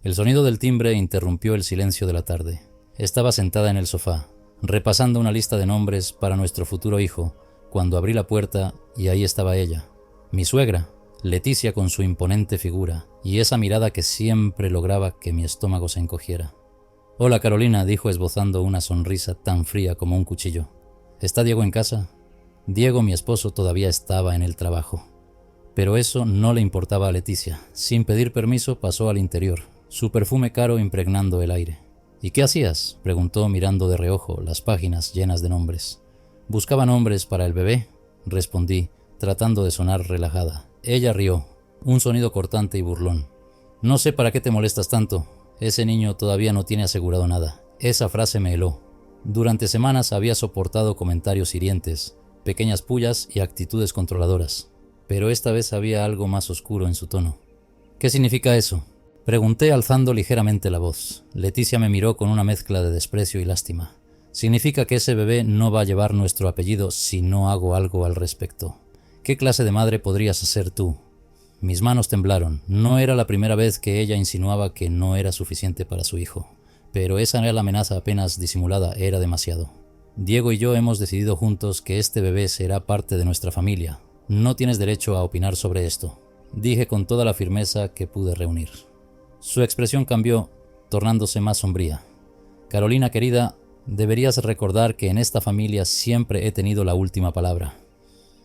El sonido del timbre interrumpió el silencio de la tarde. Estaba sentada en el sofá, repasando una lista de nombres para nuestro futuro hijo, cuando abrí la puerta y ahí estaba ella, mi suegra, Leticia, con su imponente figura y esa mirada que siempre lograba que mi estómago se encogiera. «Hola, Carolina», dijo esbozando una sonrisa tan fría como un cuchillo. «¿Está Diego en casa?» Diego, mi esposo, todavía estaba en el trabajo. Pero eso no le importaba a Leticia. Sin pedir permiso pasó al interior, su perfume caro impregnando el aire. «¿Y qué hacías?», preguntó mirando de reojo las páginas llenas de nombres. «Buscaba nombres para el bebé», respondí, tratando de sonar relajada. Ella rió, un sonido cortante y burlón. «No sé para qué te molestas tanto. Ese niño todavía no tiene asegurado nada». Esa frase me heló. Durante semanas había soportado comentarios hirientes, pequeñas pullas y actitudes controladoras. Pero esta vez había algo más oscuro en su tono. «¿Qué significa eso?», pregunté alzando ligeramente la voz. Leticia me miró con una mezcla de desprecio y lástima. «Significa que ese bebé no va a llevar nuestro apellido si no hago algo al respecto». «¿Qué clase de madre podrías ser tú?». Mis manos temblaron. No era la primera vez que ella insinuaba que no era suficiente para su hijo. Pero esa amenaza apenas disimulada era demasiado. «Diego y yo hemos decidido juntos que este bebé será parte de nuestra familia. No tienes derecho a opinar sobre esto», dije con toda la firmeza que pude reunir. Su expresión cambió, tornándose más sombría. «Carolina querida, deberías recordar que en esta familia siempre he tenido la última palabra».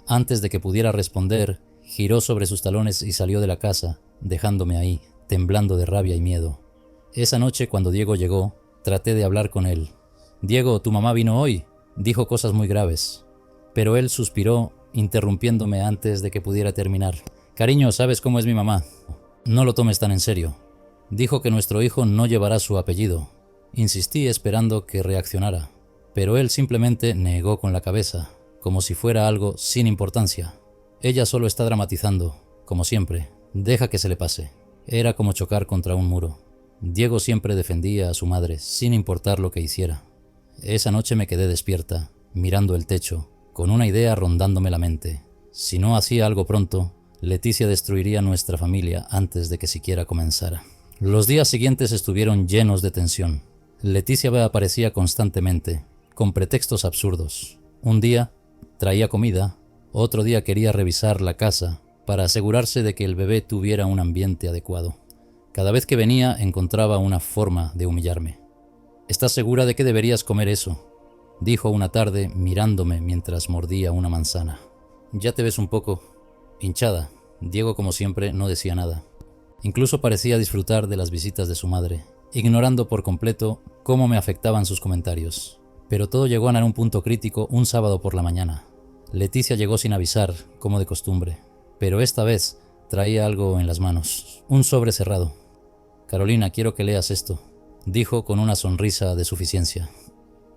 Antes de que pudiera responder, giró sobre sus talones y salió de la casa, dejándome ahí, temblando de rabia y miedo. Esa noche, cuando Diego llegó, traté de hablar con él. «Diego, tu mamá vino hoy», dijo cosas muy graves. Pero él suspiró, interrumpiéndome antes de que pudiera terminar. «Cariño, ¿sabes cómo es mi mamá? No lo tomes tan en serio. Dijo que nuestro hijo no llevará su apellido». Insistí esperando que reaccionara, pero él simplemente negó con la cabeza, como si fuera algo sin importancia. «Ella solo está dramatizando, como siempre. Deja que se le pase». Era como chocar contra un muro. Diego siempre defendía a su madre, sin importar lo que hiciera. Esa noche me quedé despierta, mirando el techo, con una idea rondándome la mente. Si no hacía algo pronto, Leticia destruiría nuestra familia antes de que siquiera comenzara. Los días siguientes estuvieron llenos de tensión. Leticia aparecía constantemente, con pretextos absurdos. Un día traía comida, otro día quería revisar la casa para asegurarse de que el bebé tuviera un ambiente adecuado. Cada vez que venía encontraba una forma de humillarme. «¿Estás segura de que deberías comer eso?», dijo una tarde mirándome mientras mordía una manzana. «Ya te ves un poco hinchada». Diego, como siempre, no decía nada. Incluso parecía disfrutar de las visitas de su madre, ignorando por completo cómo me afectaban sus comentarios. Pero todo llegó a un punto crítico un sábado por la mañana. Leticia llegó sin avisar, como de costumbre, pero esta vez traía algo en las manos, un sobre cerrado. «Carolina, quiero que leas esto», dijo con una sonrisa de suficiencia.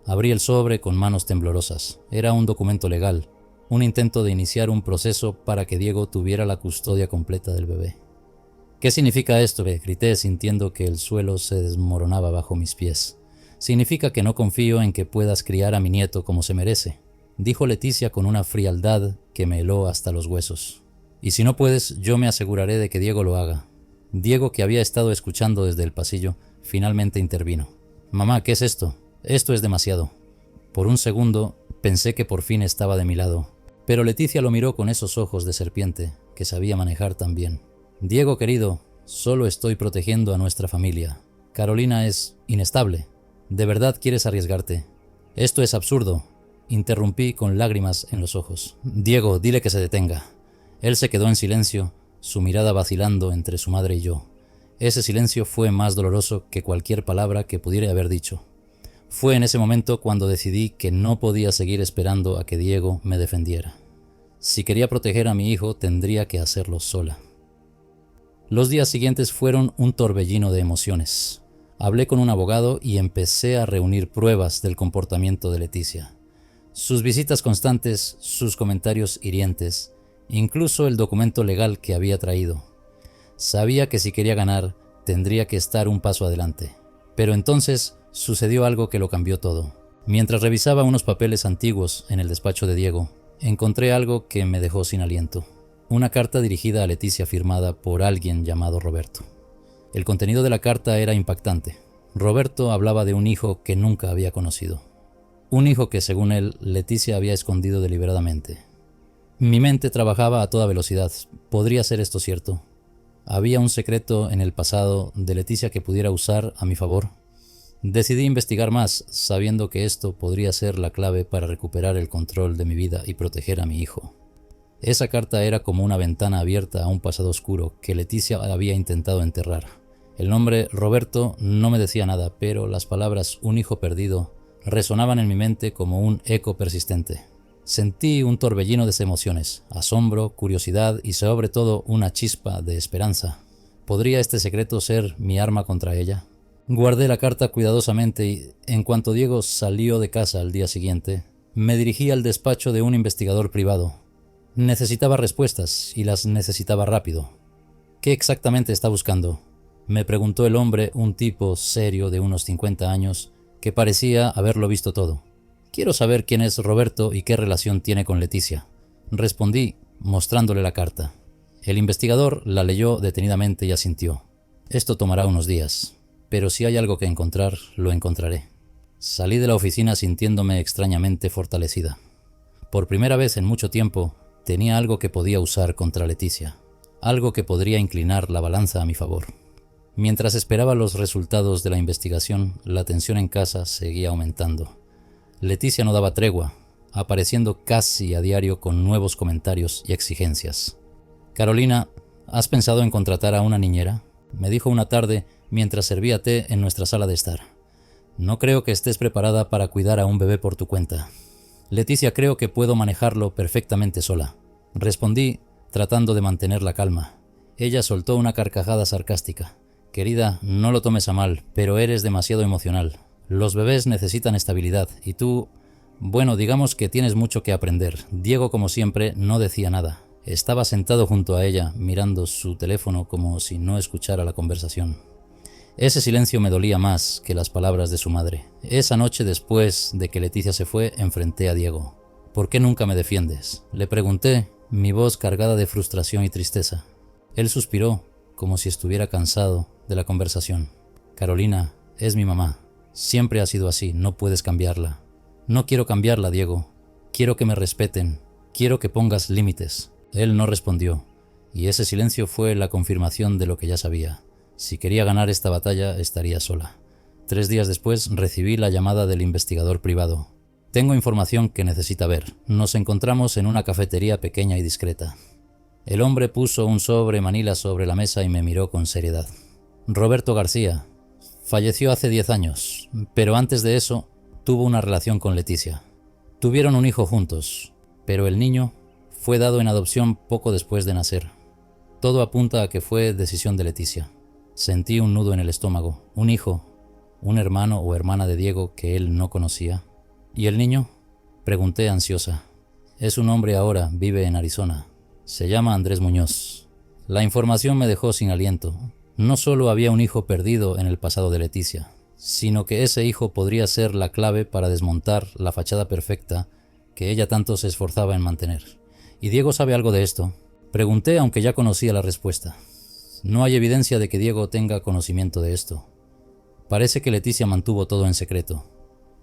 Abrí el sobre con manos temblorosas. Era un documento legal, un intento de iniciar un proceso para que Diego tuviera la custodia completa del bebé. «¿Qué significa esto?», grité sintiendo que el suelo se desmoronaba bajo mis pies. «Significa que no confío en que puedas criar a mi nieto como se merece», dijo Leticia con una frialdad que me heló hasta los huesos. «Y si no puedes, yo me aseguraré de que Diego lo haga». Diego, que había estado escuchando desde el pasillo, finalmente intervino. «Mamá, ¿qué es esto? Esto es demasiado». Por un segundo pensé que por fin estaba de mi lado, pero Leticia lo miró con esos ojos de serpiente que sabía manejar tan bien. «Diego querido, solo estoy protegiendo a nuestra familia. Carolina es inestable. ¿De verdad quieres arriesgarte? Esto es absurdo», interrumpí con lágrimas en los ojos. «Diego, dile que se detenga». Él se quedó en silencio, su mirada vacilando entre su madre y yo. Ese silencio fue más doloroso que cualquier palabra que pudiera haber dicho. Fue en ese momento cuando decidí que no podía seguir esperando a que Diego me defendiera. Si quería proteger a mi hijo, tendría que hacerlo sola. Los días siguientes fueron un torbellino de emociones. Hablé con un abogado y empecé a reunir pruebas del comportamiento de Leticia. Sus visitas constantes, sus comentarios hirientes, incluso el documento legal que había traído. Sabía que si quería ganar, tendría que estar un paso adelante. Pero entonces sucedió algo que lo cambió todo. Mientras revisaba unos papeles antiguos en el despacho de Diego, encontré algo que me dejó sin aliento. Una carta dirigida a Leticia firmada por alguien llamado Roberto. El contenido de la carta era impactante. Roberto hablaba de un hijo que nunca había conocido. Un hijo que, según él, Leticia había escondido deliberadamente. Mi mente trabajaba a toda velocidad. ¿Podría ser esto cierto? ¿Había un secreto en el pasado de Leticia que pudiera usar a mi favor? Decidí investigar más, sabiendo que esto podría ser la clave para recuperar el control de mi vida y proteger a mi hijo. Esa carta era como una ventana abierta a un pasado oscuro que Leticia había intentado enterrar. El nombre Roberto no me decía nada, pero las palabras "un hijo perdido" resonaban en mi mente como un eco persistente. Sentí un torbellino de emociones, asombro, curiosidad y sobre todo una chispa de esperanza. ¿Podría este secreto ser mi arma contra ella? Guardé la carta cuidadosamente y, en cuanto Diego salió de casa al día siguiente, me dirigí al despacho de un investigador privado. Necesitaba respuestas y las necesitaba rápido. ¿Qué exactamente está buscando?, me preguntó el hombre, un tipo serio de unos 50 años que parecía haberlo visto todo. Quiero saber quién es Roberto y qué relación tiene con Leticia, respondí, mostrándole la carta. El investigador la leyó detenidamente y asintió. Esto tomará unos días, pero si hay algo que encontrar, lo encontraré. Salí de la oficina sintiéndome extrañamente fortalecida. Por primera vez en mucho tiempo, tenía algo que podía usar contra Leticia, algo que podría inclinar la balanza a mi favor. Mientras esperaba los resultados de la investigación, la tensión en casa seguía aumentando. Leticia no daba tregua, apareciendo casi a diario con nuevos comentarios y exigencias. «Carolina, ¿has pensado en contratar a una niñera?», me dijo una tarde mientras servía té en nuestra sala de estar. «No creo que estés preparada para cuidar a un bebé por tu cuenta». «Leticia, creo que puedo manejarlo perfectamente sola», respondí, tratando de mantener la calma. Ella soltó una carcajada sarcástica. «Querida, no lo tomes a mal, pero eres demasiado emocional. Los bebés necesitan estabilidad y tú... Bueno, digamos que tienes mucho que aprender». Diego, como siempre, no decía nada. Estaba sentado junto a ella, mirando su teléfono como si no escuchara la conversación. Ese silencio me dolía más que las palabras de su madre. Esa noche, después de que Leticia se fue, enfrenté a Diego. «¿Por qué nunca me defiendes?», le pregunté, mi voz cargada de frustración y tristeza. Él suspiró, como si estuviera cansado de la conversación. «Carolina, es mi mamá. Siempre ha sido así, no puedes cambiarla». «No quiero cambiarla, Diego. Quiero que me respeten. Quiero que pongas límites». Él no respondió, y ese silencio fue la confirmación de lo que ya sabía. Si quería ganar esta batalla, estaría sola. 3 días después recibí la llamada del investigador privado. «Tengo información que necesita ver. Nos encontramos en una cafetería pequeña y discreta». El hombre puso un sobre manila sobre la mesa y me miró con seriedad. «Roberto García. Falleció hace 10 años, pero antes de eso tuvo una relación con Leticia. Tuvieron un hijo juntos, pero el niño fue dado en adopción poco después de nacer. Todo apunta a que fue decisión de Leticia». Sentí un nudo en el estómago. ¿Un hijo? ¿Un hermano o hermana de Diego que él no conocía? ¿Y el niño?, pregunté ansiosa. «Es un hombre ahora, vive en Arizona. Se llama Andrés Muñoz». La información me dejó sin aliento. No solo había un hijo perdido en el pasado de Leticia, sino que ese hijo podría ser la clave para desmontar la fachada perfecta que ella tanto se esforzaba en mantener. «¿Y Diego sabe algo de esto?», pregunté, aunque ya conocía la respuesta. «No hay evidencia de que Diego tenga conocimiento de esto. Parece que Leticia mantuvo todo en secreto».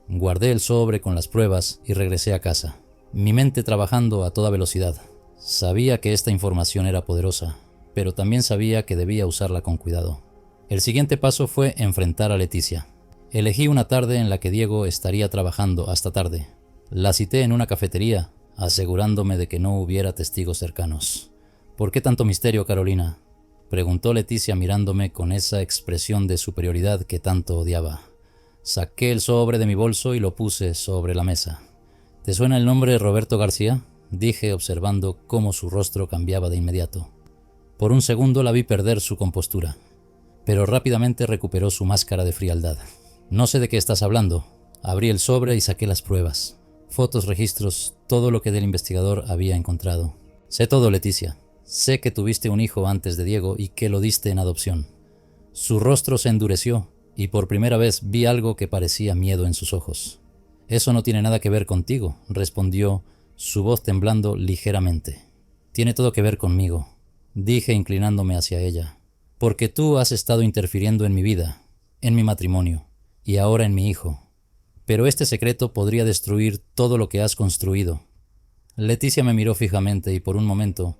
Guardé el sobre con las pruebas y regresé a casa, mi mente trabajando a toda velocidad. Sabía que esta información era poderosa, pero también sabía que debía usarla con cuidado. El siguiente paso fue enfrentar a Leticia. Elegí una tarde en la que Diego estaría trabajando hasta tarde. La cité en una cafetería, asegurándome de que no hubiera testigos cercanos. «¿Por qué tanto misterio, Carolina?», preguntó Leticia mirándome con esa expresión de superioridad que tanto odiaba. Saqué el sobre de mi bolso y lo puse sobre la mesa. «¿Te suena el nombre Roberto García?», dije, observando cómo su rostro cambiaba de inmediato. Por un segundo la vi perder su compostura, pero rápidamente recuperó su máscara de frialdad. «No sé de qué estás hablando». Abrí el sobre y saqué las pruebas. Fotos, registros, todo lo que del investigador había encontrado. «Sé todo, Leticia. Sé que tuviste un hijo antes de Diego y que lo diste en adopción». Su rostro se endureció y por primera vez vi algo que parecía miedo en sus ojos. «Eso no tiene nada que ver contigo», respondió, su voz temblando ligeramente. «Tiene todo que ver conmigo», dije inclinándome hacia ella. Porque tú has estado interfiriendo en mi vida, en mi matrimonio y ahora en mi hijo. Pero este secreto podría destruir todo lo que has construido. Leticia me miró fijamente y por un momento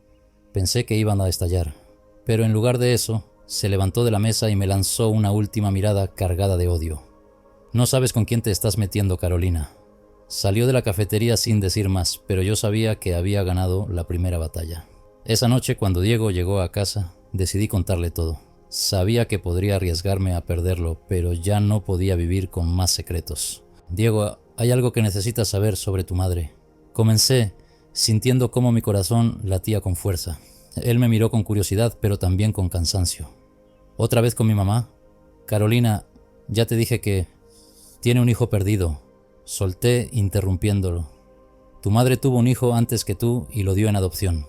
pensé que iban a estallar. Pero en lugar de eso, se levantó de la mesa y me lanzó una última mirada cargada de odio. No sabes con quién te estás metiendo, Carolina. Salió de la cafetería sin decir más, pero yo sabía que había ganado la primera batalla. Esa noche, cuando Diego llegó a casa, decidí contarle todo. Sabía que podría arriesgarme a perderlo, pero ya no podía vivir con más secretos. Diego, hay algo que necesitas saber sobre tu madre. Comencé, sintiendo cómo mi corazón latía con fuerza. Él me miró con curiosidad, pero también con cansancio. ¿Otra vez con mi mamá? Carolina, ya te dije que tiene un hijo perdido. Solté interrumpiéndolo. Tu madre tuvo un hijo antes que tú y lo dio en adopción.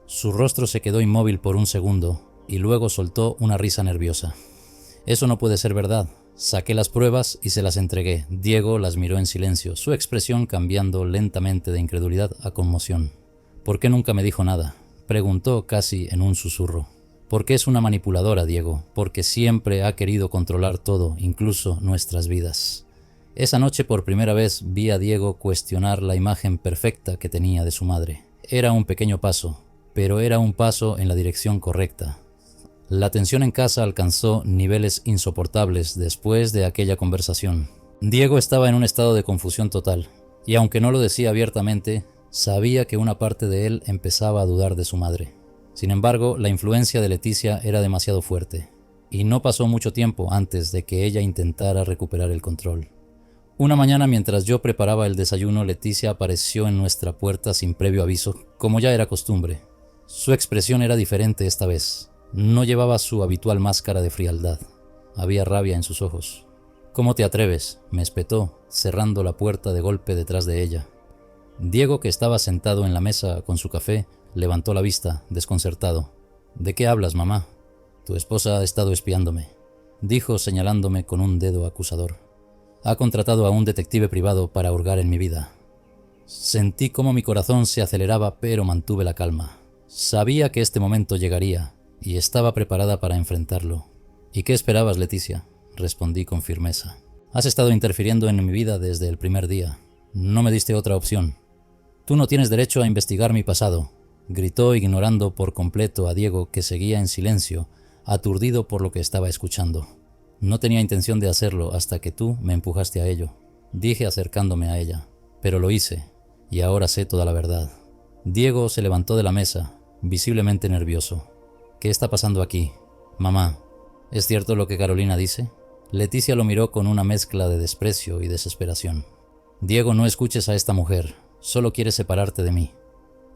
Su rostro se quedó inmóvil por un segundo y luego soltó una risa nerviosa. Eso no puede ser verdad. Saqué las pruebas y se las entregué. Diego las miró en silencio, su expresión cambiando lentamente de incredulidad a conmoción. ¿Por qué nunca me dijo nada?, preguntó casi en un susurro. Porque es una manipuladora, Diego, porque siempre ha querido controlar todo, incluso nuestras vidas. Esa noche por primera vez vi a Diego cuestionar la imagen perfecta que tenía de su madre. Era un pequeño paso, pero era un paso en la dirección correcta. La tensión en casa alcanzó niveles insoportables después de aquella conversación. Diego estaba en un estado de confusión total, y aunque no lo decía abiertamente, sabía que una parte de él empezaba a dudar de su madre. Sin embargo, la influencia de Leticia era demasiado fuerte, y no pasó mucho tiempo antes de que ella intentara recuperar el control. Una mañana, mientras yo preparaba el desayuno, Leticia apareció en nuestra puerta sin previo aviso, como ya era costumbre. Su expresión era diferente esta vez. No llevaba su habitual máscara de frialdad. Había rabia en sus ojos. «¿Cómo te atreves?», me espetó, cerrando la puerta de golpe detrás de ella. Diego, que estaba sentado en la mesa con su café, levantó la vista, desconcertado. «¿De qué hablas, mamá?». «Tu esposa ha estado espiándome», dijo señalándome con un dedo acusador. «Ha contratado a un detective privado para hurgar en mi vida». Sentí cómo mi corazón se aceleraba, pero mantuve la calma. Sabía que este momento llegaría y estaba preparada para enfrentarlo. «¿Y qué esperabas, Leticia?», respondí con firmeza. «Has estado interfiriendo en mi vida desde el primer día. No me diste otra opción». «Tú no tienes derecho a investigar mi pasado», gritó, ignorando por completo a Diego, que seguía en silencio, aturdido por lo que estaba escuchando. «No tenía intención de hacerlo hasta que tú me empujaste a ello», dije acercándome a ella. «Pero lo hice, y ahora sé toda la verdad». Diego se levantó de la mesa, visiblemente nervioso. «¿Qué está pasando aquí? Mamá, ¿es cierto lo que Carolina dice?». Leticia lo miró con una mezcla de desprecio y desesperación. «Diego, no escuches a esta mujer, solo quiere separarte de mí».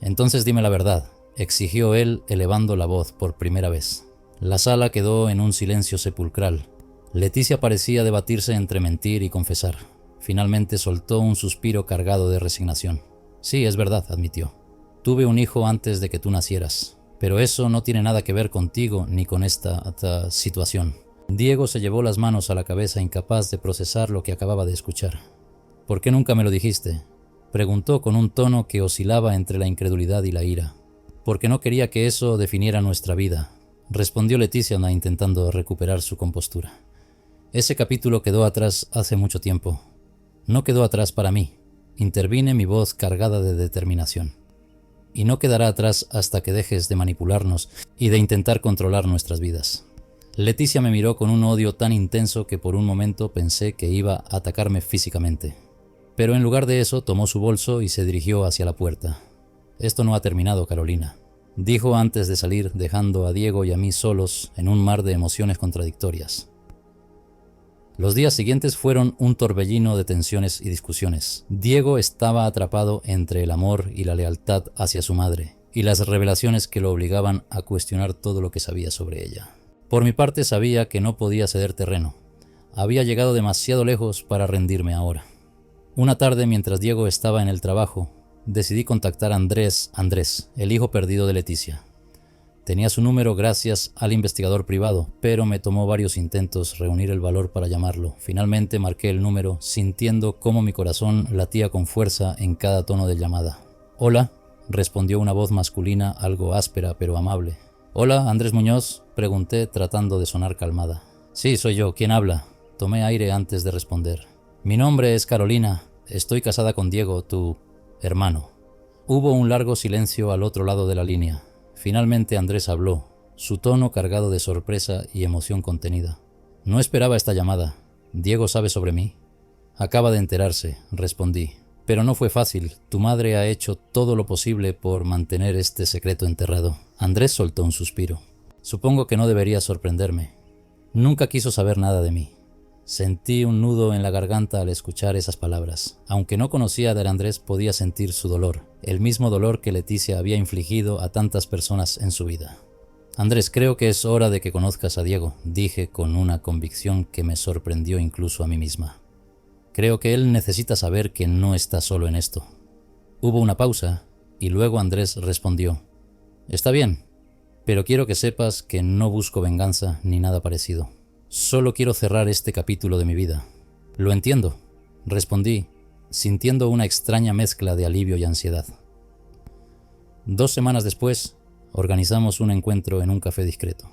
«Entonces dime la verdad», exigió él, elevando la voz por primera vez. La sala quedó en un silencio sepulcral. Leticia parecía debatirse entre mentir y confesar. Finalmente soltó un suspiro cargado de resignación. «Sí, es verdad», admitió. «Tuve un hijo antes de que tú nacieras, pero eso no tiene nada que ver contigo ni con esta situación». Diego se llevó las manos a la cabeza, incapaz de procesar lo que acababa de escuchar. «¿Por qué nunca me lo dijiste?», preguntó con un tono que oscilaba entre la incredulidad y la ira. «Porque no quería que eso definiera nuestra vida», respondió Leticia, intentando recuperar su compostura. «Ese capítulo quedó atrás hace mucho tiempo». «No quedó atrás para mí», intervine, mi voz cargada de determinación. «Y no quedará atrás hasta que dejes de manipularnos y de intentar controlar nuestras vidas». Leticia me miró con un odio tan intenso que por un momento pensé que iba a atacarme físicamente. Pero en lugar de eso tomó su bolso y se dirigió hacia la puerta. «Esto no ha terminado, Carolina», dijo antes de salir, dejando a Diego y a mí solos en un mar de emociones contradictorias. Los días siguientes fueron un torbellino de tensiones y discusiones. Diego estaba atrapado entre el amor y la lealtad hacia su madre, y las revelaciones que lo obligaban a cuestionar todo lo que sabía sobre ella. Por mi parte sabía que no podía ceder terreno. Había llegado demasiado lejos para rendirme ahora. Una tarde, mientras Diego estaba en el trabajo, decidí contactar a Andrés, el hijo perdido de Leticia. Tenía su número gracias al investigador privado, pero me tomó varios intentos reunir el valor para llamarlo. Finalmente marqué el número, sintiendo cómo mi corazón latía con fuerza en cada tono de llamada. «Hola», respondió una voz masculina algo áspera pero amable. Hola, Andrés Muñoz, pregunté tratando de sonar calmada. Sí, soy yo. ¿Quién habla? Tomé aire antes de responder. Mi nombre es Carolina. Estoy casada con Diego, tu hermano. Hubo un largo silencio al otro lado de la línea. Finalmente Andrés habló, su tono cargado de sorpresa y emoción contenida. No esperaba esta llamada. ¿Diego sabe sobre mí? Acaba de enterarse, respondí. Pero no fue fácil. Tu madre ha hecho todo lo posible por mantener este secreto enterrado. Andrés soltó un suspiro. Supongo que no debería sorprenderme. Nunca quiso saber nada de mí. Sentí un nudo en la garganta al escuchar esas palabras. Aunque no conocía a Andrés, podía sentir su dolor, el mismo dolor que Leticia había infligido a tantas personas en su vida. Andrés, creo que es hora de que conozcas a Diego, dije con una convicción que me sorprendió incluso a mí misma. Creo que él necesita saber que no está solo en esto. Hubo una pausa y luego Andrés respondió. Está bien, pero quiero que sepas que no busco venganza ni nada parecido. Solo quiero cerrar este capítulo de mi vida. Lo entiendo, respondí, sintiendo una extraña mezcla de alivio y ansiedad. 2 semanas después, organizamos un encuentro en un café discreto.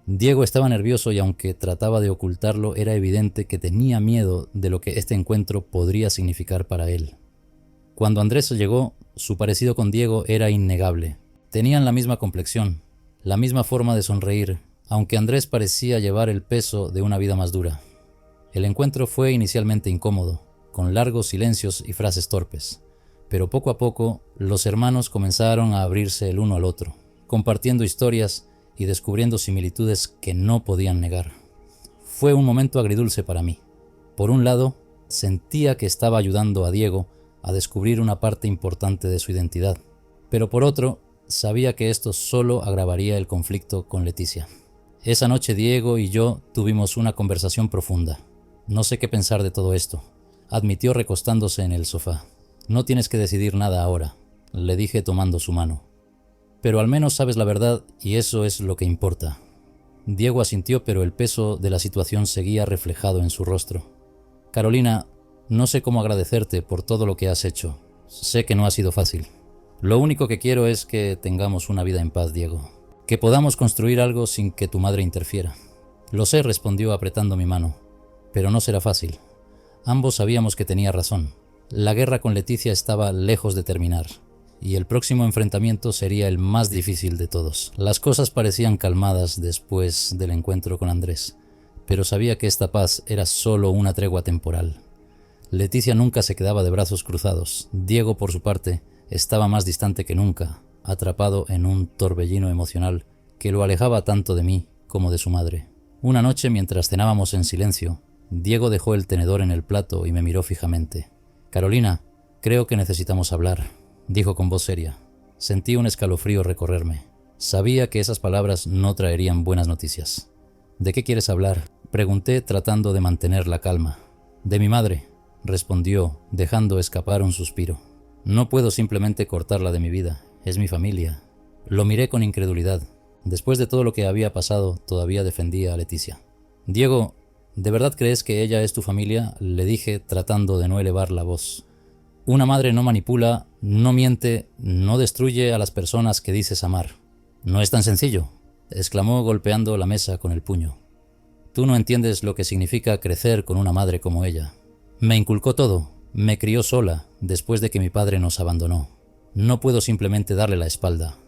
Diego estaba nervioso y aunque trataba de ocultarlo, era evidente que tenía miedo de lo que este encuentro podría significar para él. Cuando Andrés llegó, su parecido con Diego era innegable. Tenían la misma complexión, la misma forma de sonreír, aunque Andrés parecía llevar el peso de una vida más dura. El encuentro fue inicialmente incómodo, con largos silencios y frases torpes, pero poco a poco los hermanos comenzaron a abrirse el uno al otro, compartiendo historias y descubriendo similitudes que no podían negar. Fue un momento agridulce para mí. Por un lado, sentía que estaba ayudando a Diego a descubrir una parte importante de su identidad, pero por otro, sabía que esto solo agravaría el conflicto con Leticia. Esa noche Diego y yo tuvimos una conversación profunda. No sé qué pensar de todo esto, admitió recostándose en el sofá. No tienes que decidir nada ahora, le dije tomando su mano. Pero al menos sabes la verdad y eso es lo que importa. Diego asintió, pero el peso de la situación seguía reflejado en su rostro. Carolina, no sé cómo agradecerte por todo lo que has hecho. Sé que no ha sido fácil. Lo único que quiero es que tengamos una vida en paz, Diego. Que podamos construir algo sin que tu madre interfiera. Lo sé, respondió apretando mi mano. Pero no será fácil. Ambos sabíamos que tenía razón. La guerra con Leticia estaba lejos de terminar. Y el próximo enfrentamiento sería el más difícil de todos. Las cosas parecían calmadas después del encuentro con Andrés, pero sabía que esta paz era solo una tregua temporal. Leticia nunca se quedaba de brazos cruzados. Diego, por su parte, estaba más distante que nunca, atrapado en un torbellino emocional que lo alejaba tanto de mí como de su madre. Una noche, mientras cenábamos en silencio, Diego dejó el tenedor en el plato y me miró fijamente. Carolina, creo que necesitamos hablar, dijo con voz seria. Sentí un escalofrío recorrerme. Sabía que esas palabras no traerían buenas noticias. ¿De qué quieres hablar?, pregunté tratando de mantener la calma. De mi madre, respondió, dejando escapar un suspiro. No puedo simplemente cortarla de mi vida, es mi familia. Lo miré con incredulidad. Después de todo lo que había pasado, todavía defendía a Leticia. Diego, ¿de verdad crees que ella es tu familia?, le dije tratando de no elevar la voz. Una madre no manipula, no miente, no destruye a las personas que dices amar. No es tan sencillo, exclamó golpeando la mesa con el puño. Tú no entiendes lo que significa crecer con una madre como ella. Me inculcó todo, me crió sola después de que mi padre nos abandonó. No puedo simplemente darle la espalda.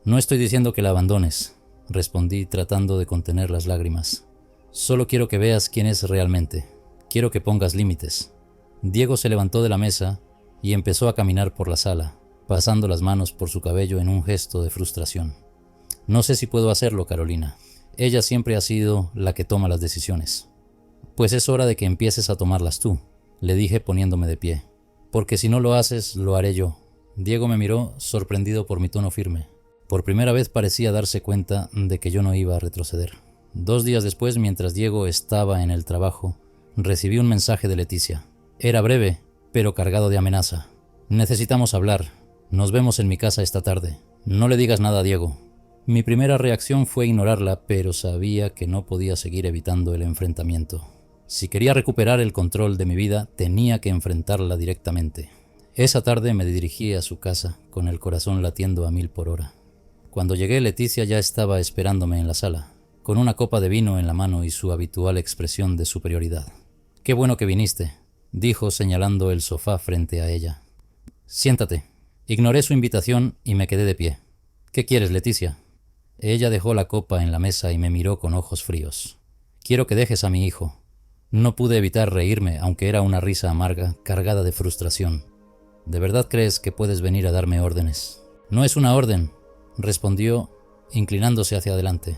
No estoy diciendo que la abandones, respondí tratando de contener las lágrimas. Solo quiero que veas quién es realmente. Quiero que pongas límites. Diego se levantó de la mesa y empezó a caminar por la sala, pasando las manos por su cabello en un gesto de frustración. No sé si puedo hacerlo, Carolina. Ella siempre ha sido la que toma las decisiones. Pues es hora de que empieces a tomarlas tú, le dije poniéndome de pie. Porque si no lo haces, lo haré yo. Diego me miró, sorprendido por mi tono firme. Por primera vez parecía darse cuenta de que yo no iba a retroceder. 2 días después, mientras Diego estaba en el trabajo, recibí un mensaje de Leticia. Era breve, pero cargado de amenaza. Necesitamos hablar. Nos vemos en mi casa esta tarde. No le digas nada a Diego. Mi primera reacción fue ignorarla, pero sabía que no podía seguir evitando el enfrentamiento. Si quería recuperar el control de mi vida, tenía que enfrentarla directamente. Esa tarde me dirigí a su casa, con el corazón latiendo a 1000 por hora. Cuando llegué, Leticia ya estaba esperándome en la sala, con una copa de vino en la mano y su habitual expresión de superioridad. «Qué bueno que viniste», dijo señalando el sofá frente a ella. «Siéntate». Ignoré su invitación y me quedé de pie. «¿Qué quieres, Leticia?» Ella dejó la copa en la mesa y me miró con ojos fríos. «Quiero que dejes a mi hijo». No pude evitar reírme, aunque era una risa amarga, cargada de frustración. «¿De verdad crees que puedes venir a darme órdenes?» «No es una orden», respondió, inclinándose hacia adelante.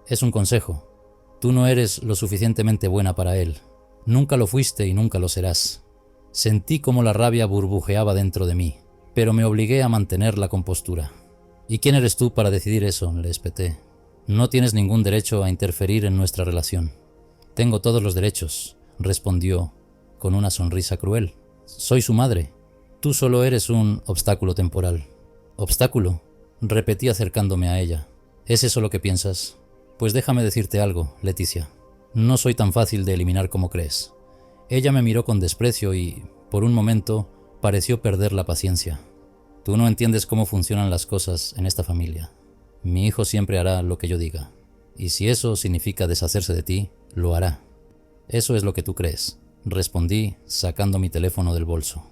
«Es un consejo. Tú no eres lo suficientemente buena para él. Nunca lo fuiste y nunca lo serás». Sentí como la rabia burbujeaba dentro de mí, pero me obligué a mantener la compostura. «¿Y quién eres tú para decidir eso?», le espeté. «No tienes ningún derecho a interferir en nuestra relación». «Tengo todos los derechos», respondió, con una sonrisa cruel. «Soy su madre. Tú solo eres un obstáculo temporal». «¿Obstáculo?», repetí acercándome a ella. ¿Es eso lo que piensas? Pues déjame decirte algo, Leticia. No soy tan fácil de eliminar como crees. Ella me miró con desprecio y, por un momento, pareció perder la paciencia. Tú no entiendes cómo funcionan las cosas en esta familia. Mi hijo siempre hará lo que yo diga. Y si eso significa deshacerse de ti, lo hará. Eso es lo que tú crees, respondí, sacando mi teléfono del bolso.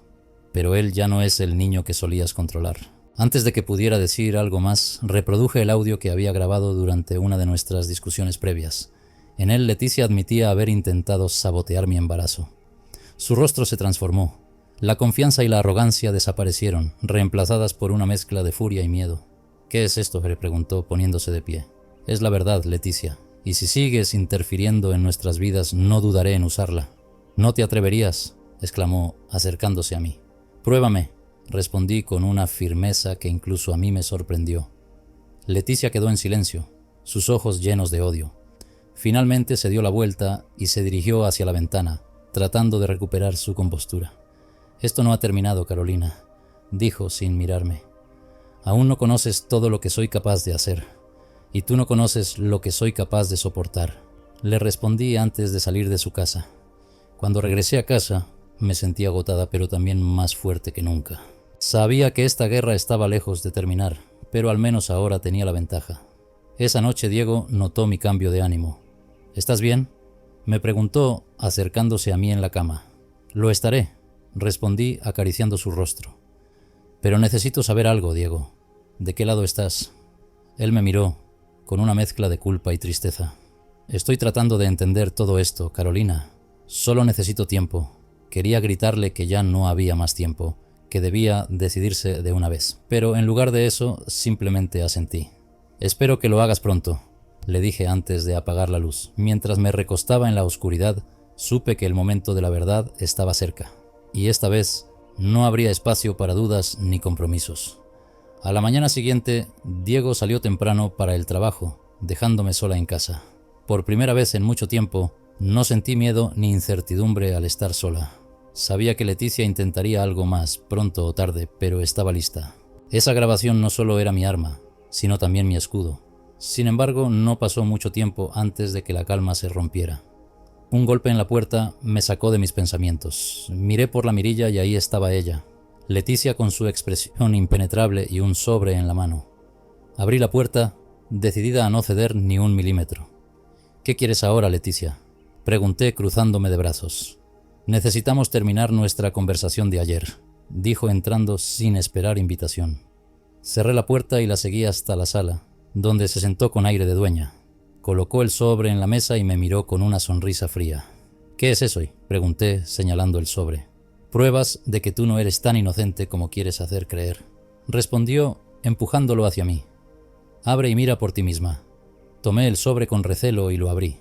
Pero él ya no es el niño que solías controlar. Antes de que pudiera decir algo más, reproduje el audio que había grabado durante una de nuestras discusiones previas. En él, Leticia admitía haber intentado sabotear mi embarazo. Su rostro se transformó. La confianza y la arrogancia desaparecieron, reemplazadas por una mezcla de furia y miedo. «¿Qué es esto?», le preguntó, poniéndose de pie. «Es la verdad, Leticia, y si sigues interfiriendo en nuestras vidas, no dudaré en usarla». «No te atreverías», exclamó, acercándose a mí. «Pruébame», respondí con una firmeza que incluso a mí me sorprendió. Leticia quedó en silencio, sus ojos llenos de odio. Finalmente se dio la vuelta y se dirigió hacia la ventana, tratando de recuperar su compostura. «Esto no ha terminado, Carolina», dijo sin mirarme. «Aún no conoces todo lo que soy capaz de hacer, y tú no conoces lo que soy capaz de soportar», le respondí antes de salir de su casa. Cuando regresé a casa, me sentí agotada, pero también más fuerte que nunca. Sabía que esta guerra estaba lejos de terminar, pero al menos ahora tenía la ventaja. Esa noche Diego notó mi cambio de ánimo. «¿Estás bien?», me preguntó, acercándose a mí en la cama. «Lo estaré», respondí, acariciando su rostro. «Pero necesito saber algo, Diego. ¿De qué lado estás?». Él me miró, con una mezcla de culpa y tristeza. «Estoy tratando de entender todo esto, Carolina. Solo necesito tiempo». Quería gritarle que ya no había más tiempo, que debía decidirse de una vez, pero en lugar de eso simplemente asentí. «Espero que lo hagas pronto», le dije antes de apagar la luz. Mientras me recostaba en la oscuridad, supe que el momento de la verdad estaba cerca, y esta vez no habría espacio para dudas ni compromisos. A la mañana siguiente, Diego salió temprano para el trabajo, dejándome sola en casa. Por primera vez en mucho tiempo, no sentí miedo ni incertidumbre al estar sola. Sabía que Leticia intentaría algo más, pronto o tarde, pero estaba lista. Esa grabación no solo era mi arma, sino también mi escudo. Sin embargo, no pasó mucho tiempo antes de que la calma se rompiera. Un golpe en la puerta me sacó de mis pensamientos. Miré por la mirilla y ahí estaba ella, Leticia con su expresión impenetrable y un sobre en la mano. Abrí la puerta, decidida a no ceder ni un milímetro. «¿Qué quieres ahora, Leticia?», pregunté cruzándome de brazos. «Necesitamos terminar nuestra conversación de ayer», dijo entrando sin esperar invitación. Cerré la puerta y la seguí hasta la sala, donde se sentó con aire de dueña. Colocó el sobre en la mesa y me miró con una sonrisa fría. «¿Qué es eso?», pregunté, señalando el sobre. «Pruebas de que tú no eres tan inocente como quieres hacer creer», respondió, empujándolo hacia mí. «Abre y mira por ti misma». Tomé el sobre con recelo y lo abrí.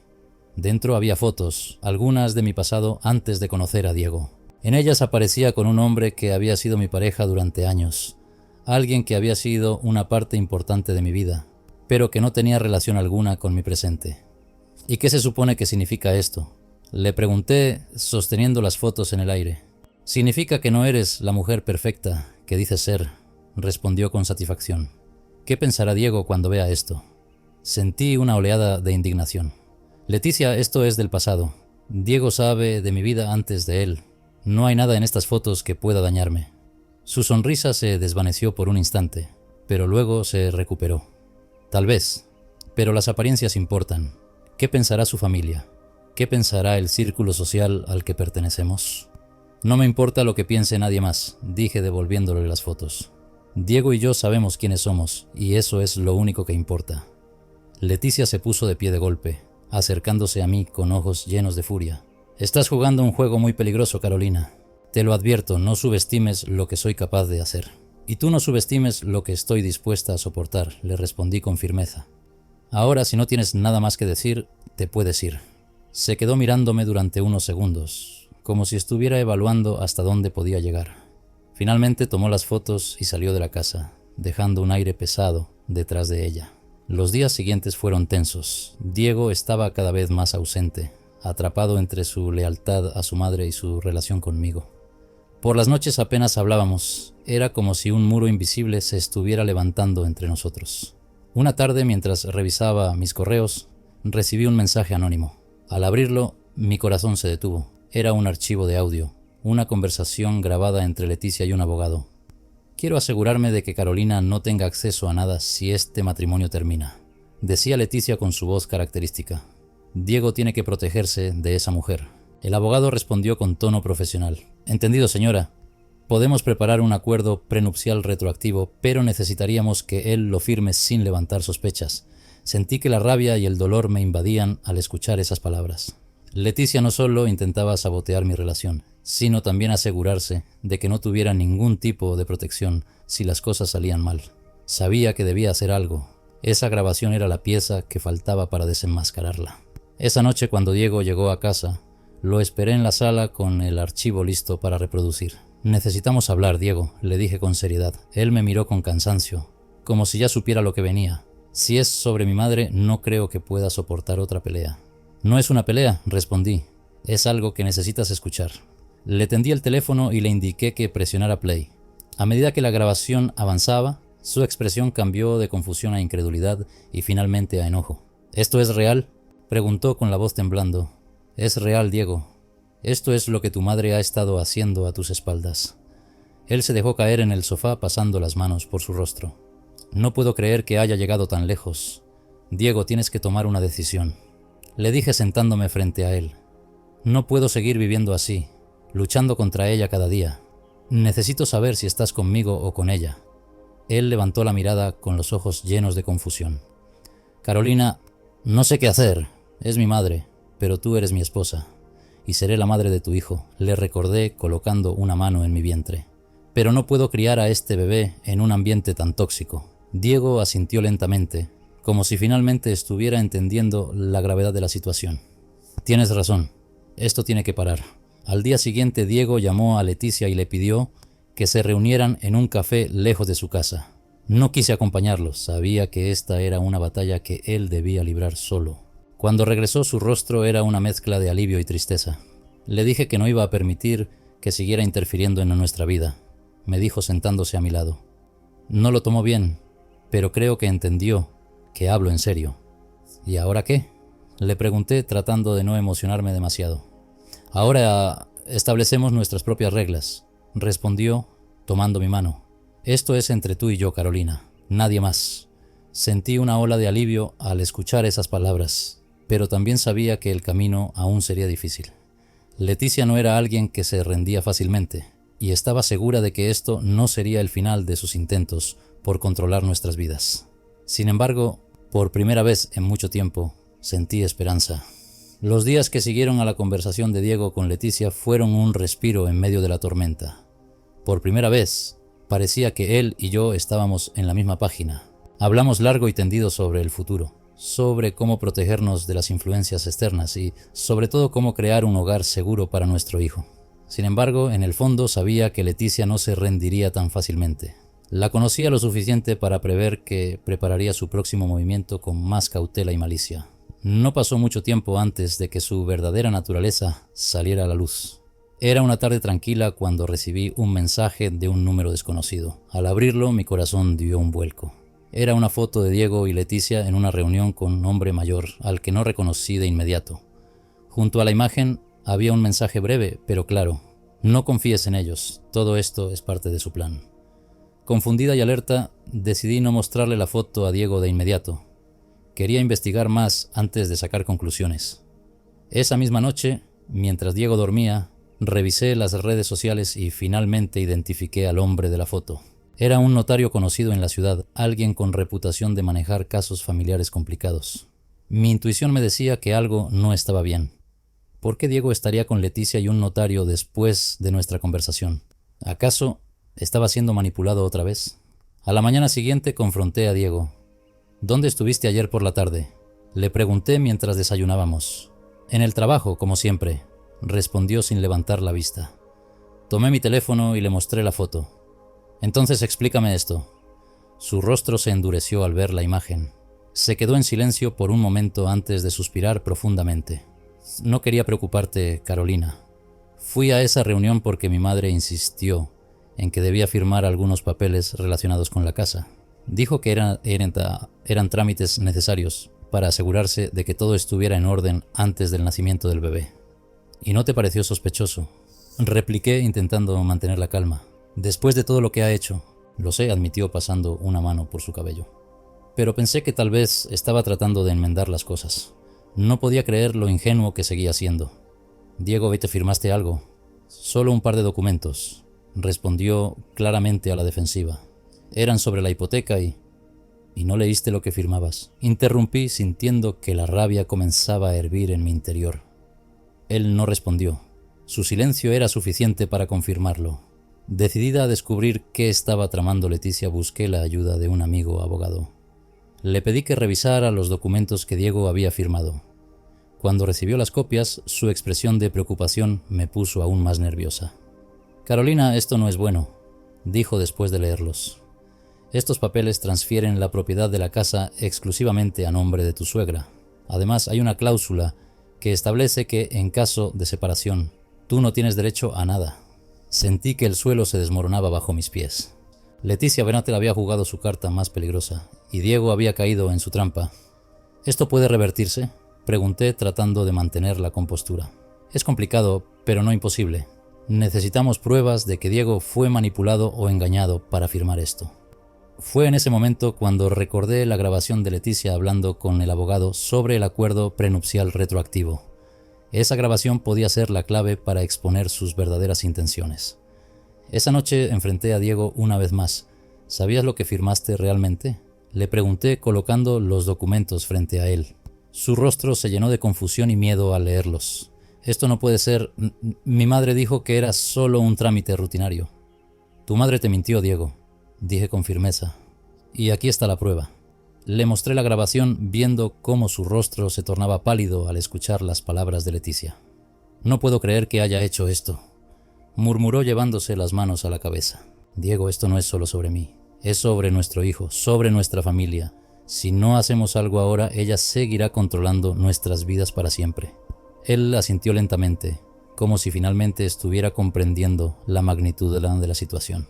Dentro había fotos, algunas de mi pasado antes de conocer a Diego. En ellas aparecía con un hombre que había sido mi pareja durante años, alguien que había sido una parte importante de mi vida, pero que no tenía relación alguna con mi presente. «¿Y qué se supone que significa esto?», le pregunté, sosteniendo las fotos en el aire. «Significa que no eres la mujer perfecta que dices ser», respondió con satisfacción. «¿Qué pensará Diego cuando vea esto?». Sentí una oleada de indignación. «Leticia, esto es del pasado. Diego sabe de mi vida antes de él. No hay nada en estas fotos que pueda dañarme». Su sonrisa se desvaneció por un instante, pero luego se recuperó. Tal vez, pero las apariencias importan. ¿Qué pensará su familia? ¿Qué pensará el círculo social al que pertenecemos? No me importa lo que piense nadie más, dije devolviéndole las fotos. Diego y yo sabemos quiénes somos, y eso es lo único que importa. Leticia se puso de pie de golpe, acercándose a mí con ojos llenos de furia. Estás jugando un juego muy peligroso, Carolina. Te lo advierto, no subestimes lo que soy capaz de hacer. Y tú no subestimes lo que estoy dispuesta a soportar, le respondí con firmeza. Ahora, si no tienes nada más que decir, te puedes ir. Se quedó mirándome durante unos segundos, como si estuviera evaluando hasta dónde podía llegar. Finalmente tomó las fotos y salió de la casa, dejando un aire pesado detrás de ella. Los días siguientes fueron tensos. Diego estaba cada vez más ausente, atrapado entre su lealtad a su madre y su relación conmigo. Por las noches apenas hablábamos. Era como si un muro invisible se estuviera levantando entre nosotros. Una tarde, mientras revisaba mis correos, recibí un mensaje anónimo. Al abrirlo, mi corazón se detuvo. Era un archivo de audio, una conversación grabada entre Leticia y un abogado. Quiero asegurarme de que Carolina no tenga acceso a nada si este matrimonio termina, decía Leticia con su voz característica. Diego tiene que protegerse de esa mujer. El abogado respondió con tono profesional. Entendido, señora. Podemos preparar un acuerdo prenupcial retroactivo, pero necesitaríamos que él lo firme sin levantar sospechas. Sentí que la rabia y el dolor me invadían al escuchar esas palabras. Leticia no solo intentaba sabotear mi relación, sino también asegurarse de que no tuviera ningún tipo de protección si las cosas salían mal. Sabía que debía hacer algo. Esa grabación era la pieza que faltaba para desenmascararla. Esa noche, cuando Diego llegó a casa, lo esperé en la sala con el archivo listo para reproducir. Necesitamos hablar, Diego, le dije con seriedad. Él me miró con cansancio, como si ya supiera lo que venía. Si es sobre mi madre, no creo que pueda soportar otra pelea. No es una pelea, respondí. Es algo que necesitas escuchar. Le tendí el teléfono y le indiqué que presionara play. A medida que la grabación avanzaba, su expresión cambió de confusión a incredulidad y finalmente a enojo. ¿Esto es real?, preguntó con la voz temblando. Es real, Diego. Esto es lo que tu madre ha estado haciendo a tus espaldas. Él se dejó caer en el sofá pasando las manos por su rostro. No puedo creer que haya llegado tan lejos. Diego, tienes que tomar una decisión. Le dije sentándome frente a él. No puedo seguir viviendo así, luchando contra ella cada día. Necesito saber si estás conmigo o con ella. Él levantó la mirada con los ojos llenos de confusión. Carolina, no sé qué hacer. Es mi madre, pero tú eres mi esposa. Y seré la madre de tu hijo, le recordé colocando una mano en mi vientre. Pero no puedo criar a este bebé en un ambiente tan tóxico. Diego asintió lentamente, como si finalmente estuviera entendiendo la gravedad de la situación. Tienes razón, esto tiene que parar. Al día siguiente Diego llamó a Leticia y le pidió que se reunieran en un café lejos de su casa. No quise acompañarlos, sabía que esta era una batalla que él debía librar solo. Cuando regresó, su rostro era una mezcla de alivio y tristeza. Le dije que no iba a permitir que siguiera interfiriendo en nuestra vida, me dijo sentándose a mi lado. No lo tomó bien, pero creo que entendió que hablo en serio. ¿Y ahora qué?, le pregunté tratando de no emocionarme demasiado. Ahora establecemos nuestras propias reglas, respondió tomando mi mano. Esto es entre tú y yo, Carolina, nadie más. Sentí una ola de alivio al escuchar esas palabras, pero también sabía que el camino aún sería difícil. Leticia no era alguien que se rendía fácilmente, y estaba segura de que esto no sería el final de sus intentos por controlar nuestras vidas. Sin embargo, por primera vez en mucho tiempo, sentí esperanza. Los días que siguieron a la conversación de Diego con Leticia fueron un respiro en medio de la tormenta. Por primera vez, parecía que él y yo estábamos en la misma página. Hablamos largo y tendido sobre el futuro, sobre cómo protegernos de las influencias externas y, sobre todo, cómo crear un hogar seguro para nuestro hijo. Sin embargo, en el fondo sabía que Leticia no se rendiría tan fácilmente. La conocía lo suficiente para prever que prepararía su próximo movimiento con más cautela y malicia. No pasó mucho tiempo antes de que su verdadera naturaleza saliera a la luz. Era una tarde tranquila cuando recibí un mensaje de un número desconocido. Al abrirlo, mi corazón dio un vuelco. Era una foto de Diego y Leticia en una reunión con un hombre mayor, al que no reconocí de inmediato. Junto a la imagen había un mensaje breve, pero claro: no confíes en ellos, todo esto es parte de su plan. Confundida y alerta, decidí no mostrarle la foto a Diego de inmediato. Quería investigar más antes de sacar conclusiones. Esa misma noche, mientras Diego dormía, revisé las redes sociales y finalmente identifiqué al hombre de la foto. Era un notario conocido en la ciudad, alguien con reputación de manejar casos familiares complicados. Mi intuición me decía que algo no estaba bien. ¿Por qué Diego estaría con Leticia y un notario después de nuestra conversación? ¿Acaso estaba siendo manipulado otra vez? A la mañana siguiente confronté a Diego. ¿Dónde estuviste ayer por la tarde?, le pregunté mientras desayunábamos. En el trabajo, como siempre, respondió sin levantar la vista. Tomé mi teléfono y le mostré la foto. Entonces explícame esto. Su rostro se endureció al ver la imagen. Se quedó en silencio por un momento antes de suspirar profundamente. No quería preocuparte, Carolina. Fui a esa reunión porque mi madre insistió en que debía firmar algunos papeles relacionados con la casa. Dijo que eran trámites necesarios para asegurarse de que todo estuviera en orden antes del nacimiento del bebé. ¿Y no te pareció sospechoso?, repliqué intentando mantener la calma. Después de todo lo que ha hecho, lo sé, admitió pasando una mano por su cabello. Pero pensé que tal vez estaba tratando de enmendar las cosas. No podía creer lo ingenuo que seguía siendo. Diego, ¿te firmaste algo? Solo un par de documentos, respondió claramente a la defensiva. Eran sobre la hipoteca y no leíste lo que firmabas. Interrumpí sintiendo que la rabia comenzaba a hervir en mi interior. Él no respondió. Su silencio era suficiente para confirmarlo. Decidida a descubrir qué estaba tramando Leticia, busqué la ayuda de un amigo abogado. Le pedí que revisara los documentos que Diego había firmado. Cuando recibió las copias, su expresión de preocupación me puso aún más nerviosa. Carolina, esto no es bueno, dijo después de leerlos. Estos papeles transfieren la propiedad de la casa exclusivamente a nombre de tu suegra. Además, hay una cláusula que establece que, en caso de separación, tú no tienes derecho a nada. Sentí que el suelo se desmoronaba bajo mis pies. Leticia Benatel había jugado su carta más peligrosa y Diego había caído en su trampa. ¿Esto puede revertirse?, pregunté tratando de mantener la compostura. Es complicado, pero no imposible. Necesitamos pruebas de que Diego fue manipulado o engañado para firmar esto. Fue en ese momento cuando recordé la grabación de Leticia hablando con el abogado sobre el acuerdo prenupcial retroactivo. Esa grabación podía ser la clave para exponer sus verdaderas intenciones. Esa noche enfrenté a Diego una vez más. ¿Sabías lo que firmaste realmente?, le pregunté colocando los documentos frente a él. Su rostro se llenó de confusión y miedo al leerlos. Esto no puede ser. Mi madre dijo que era solo un trámite rutinario. Tu madre te mintió, Diego, dije con firmeza. Y aquí está la prueba. Le mostré la grabación viendo cómo su rostro se tornaba pálido al escuchar las palabras de Leticia. No puedo creer que haya hecho esto, murmuró llevándose las manos a la cabeza. Diego, esto no es solo sobre mí. Es sobre nuestro hijo, sobre nuestra familia. Si no hacemos algo ahora, ella seguirá controlando nuestras vidas para siempre. Él asintió lentamente, como si finalmente estuviera comprendiendo la magnitud de la situación.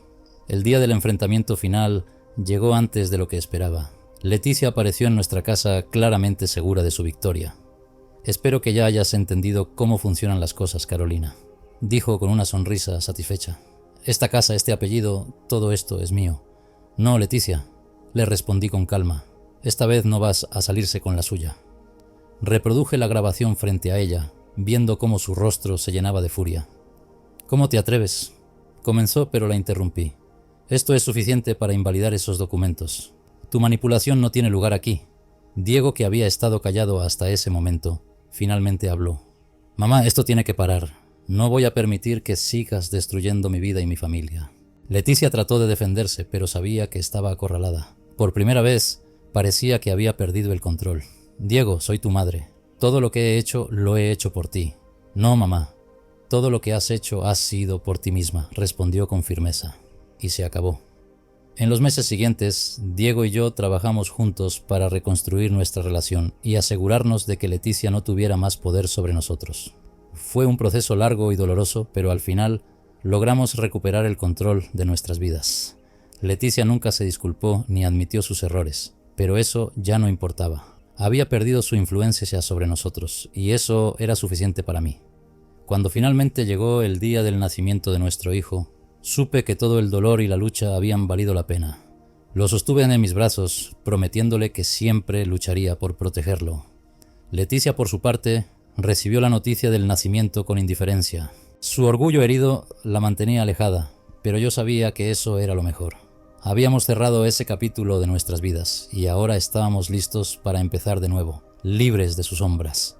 El día del enfrentamiento final llegó antes de lo que esperaba. Leticia apareció en nuestra casa claramente segura de su victoria. Espero que ya hayas entendido cómo funcionan las cosas, Carolina, dijo con una sonrisa satisfecha. Esta casa, este apellido, todo esto es mío. No, Leticia, le respondí con calma. Esta vez no vas a salirse con la suya. Reproduje la grabación frente a ella, viendo cómo su rostro se llenaba de furia. ¿Cómo te atreves?, comenzó, pero la interrumpí. Esto es suficiente para invalidar esos documentos. Tu manipulación no tiene lugar aquí. Diego, que había estado callado hasta ese momento, finalmente habló. Mamá, esto tiene que parar. No voy a permitir que sigas destruyendo mi vida y mi familia. Leticia trató de defenderse, pero sabía que estaba acorralada. Por primera vez, parecía que había perdido el control. Diego, soy tu madre. Todo lo que he hecho, lo he hecho por ti. No, mamá. Todo lo que has hecho ha sido por ti misma, respondió con firmeza. Y se acabó. En los meses siguientes, Diego y yo trabajamos juntos para reconstruir nuestra relación y asegurarnos de que Leticia no tuviera más poder sobre nosotros. Fue un proceso largo y doloroso, pero al final logramos recuperar el control de nuestras vidas. Leticia nunca se disculpó ni admitió sus errores, pero eso ya no importaba. Había perdido su influencia sobre nosotros, y eso era suficiente para mí. Cuando finalmente llegó el día del nacimiento de nuestro hijo, Supe que todo el dolor y la lucha habían valido la pena. Lo sostuve en mis brazos, prometiéndole que siempre lucharía por protegerlo. Leticia, por su parte, recibió la noticia del nacimiento con indiferencia. Su orgullo herido la mantenía alejada, pero yo sabía que eso era lo mejor. Habíamos cerrado ese capítulo de nuestras vidas y ahora estábamos listos para empezar de nuevo, libres de sus sombras.